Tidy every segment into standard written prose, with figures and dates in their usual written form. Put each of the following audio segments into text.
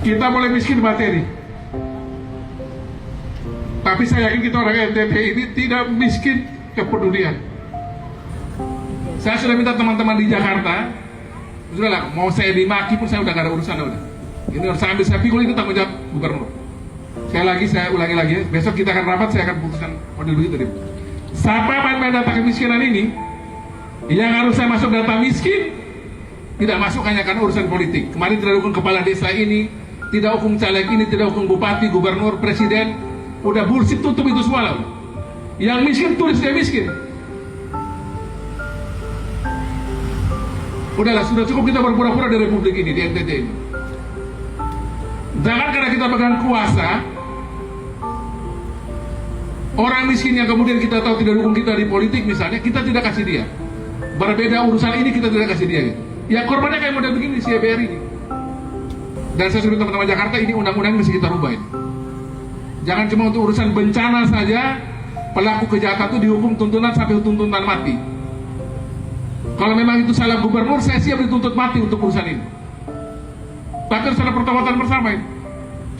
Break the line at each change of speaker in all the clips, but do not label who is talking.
Kita boleh miskin materi, tapi saya yakin kita orang NTT ini tidak miskin kepedulian. Saya sudah minta teman-teman di Jakarta, sudahlah, mau saya dimaki pun saya udah gak ada urusan udah. Ini harus saya ambil, saya pikul, itu tanggung jawab gubernur. Saya ulangi lagi ya, besok kita akan rapat, saya akan putuskan model begitu deh. Siapa main-main data kemiskinan ini, yang harus saya masuk data miskin, tidak masuk hanya karena urusan politik. Kemarin tidak dukung kepala desa ini, tidak hukum caleg ini, tidak hukum bupati, gubernur, presiden, udah bullshit, tutup itu semua lah. Yang miskin tulis dia miskin. Udahlah, sudah cukup kita berpura-pura di republik ini, di NTT ini. Jangan karena kita pegang kuasa, orang miskin yang kemudian kita tahu tidak dukung kita di politik misalnya, kita tidak kasih dia. Berbeda urusan ini kita tidak kasih dia gitu. Ya korbannya kayak model begini, si EBR ini. Dan saya suruh teman-teman Jakarta, ini undang-undang mesti kita rubah ini. Jangan cuma untuk urusan bencana saja, pelaku kejahatan itu dihukum tuntutan sampai tuntutan mati. Kalau memang itu salah gubernur, saya siap dituntut mati untuk urusan ini. Bahkan salah pertobatan bersama ini.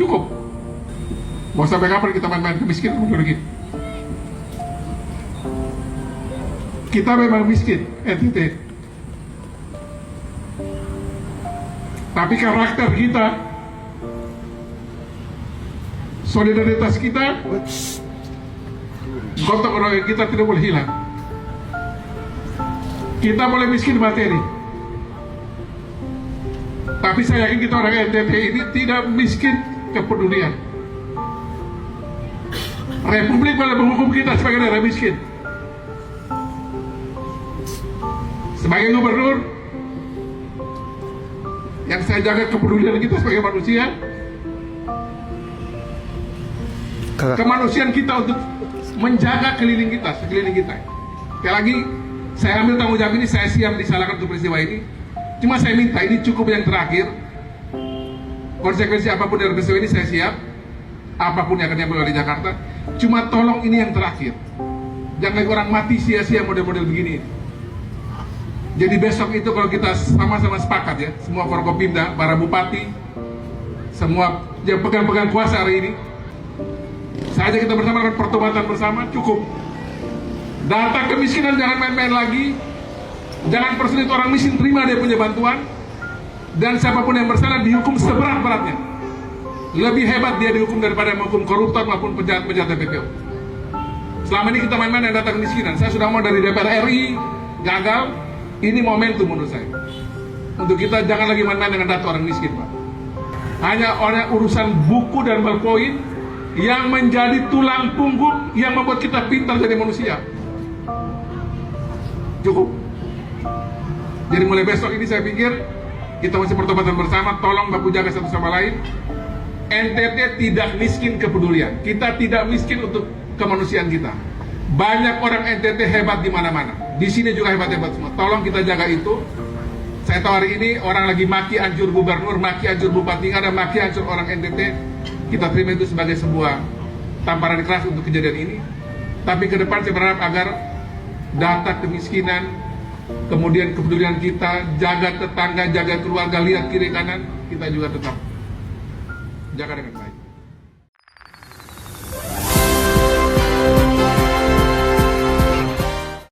Cukup. Mau sampai kapan kita main-main kemiskinan begini? Kita memang miskin, NTT. Tapi karakter kita, solidaritas kita, gotong royong kita tidak boleh hilang. Kita boleh miskin materi, tapi saya yakin kita orang NTT ini tidak miskin kepedulian. Republik malah menghukum kita sebagai daerah miskin. Sebagai gubernur, yang saya jaga kepedulian kita sebagai manusia, kemanusiaan kita untuk menjaga sekeliling kita. Sekali lagi, saya ambil tanggung jawab ini, saya siap disalahkan untuk peristiwa ini. Cuma saya minta, ini cukup yang terakhir. Konsekuensi apapun dari peristiwa ini saya siap. Apapun yang akan diambil oleh Jakarta. Cuma tolong ini yang terakhir. Jangan lagi orang mati sia-sia model-model begini. Jadi besok itu kalau kita sama-sama sepakat ya, semua Forkopimda, para bupati, semua yang pegang-pegang kuasa hari ini, saja kita bersama dengan pertobatan bersama, cukup. Data kemiskinan jangan main-main lagi. Jangan persulit orang miskin terima dia punya bantuan. Dan siapapun yang bersalah dihukum seberat-beratnya. Lebih hebat dia dihukum daripada menghukum koruptor maupun penjahat-penjahat TPPO. Selama ini kita main-main dengan data kemiskinan. Saya sudah mau dari DPR RI, gagal. Ini momentum menurut saya. Untuk kita jangan lagi main-main dengan data orang miskin, Pak. Hanya oleh urusan buku dan ballpoint yang menjadi tulang punggung yang membuat kita pintar jadi manusia. Cukup. Jadi mulai besok ini saya pikir kita masih pertobatan bersama. Tolong baku jaga satu sama lain. NTT tidak miskin kepedulian. Kita tidak miskin untuk kemanusiaan kita. Banyak orang NTT hebat di mana-mana. Di sini juga hebat-hebat semua. Tolong kita jaga itu. Saya tahu hari ini orang lagi maki hancur gubernur, maki hancur bupati, ada maki hancur orang NTT. Kita terima itu sebagai sebuah tamparan keras untuk kejadian ini. Tapi ke depan saya berharap agar data kemiskinan, kemudian kepedulian kita, jaga tetangga, jaga keluarga, lihat kiri kanan, kita juga tetap jaga dengan baik.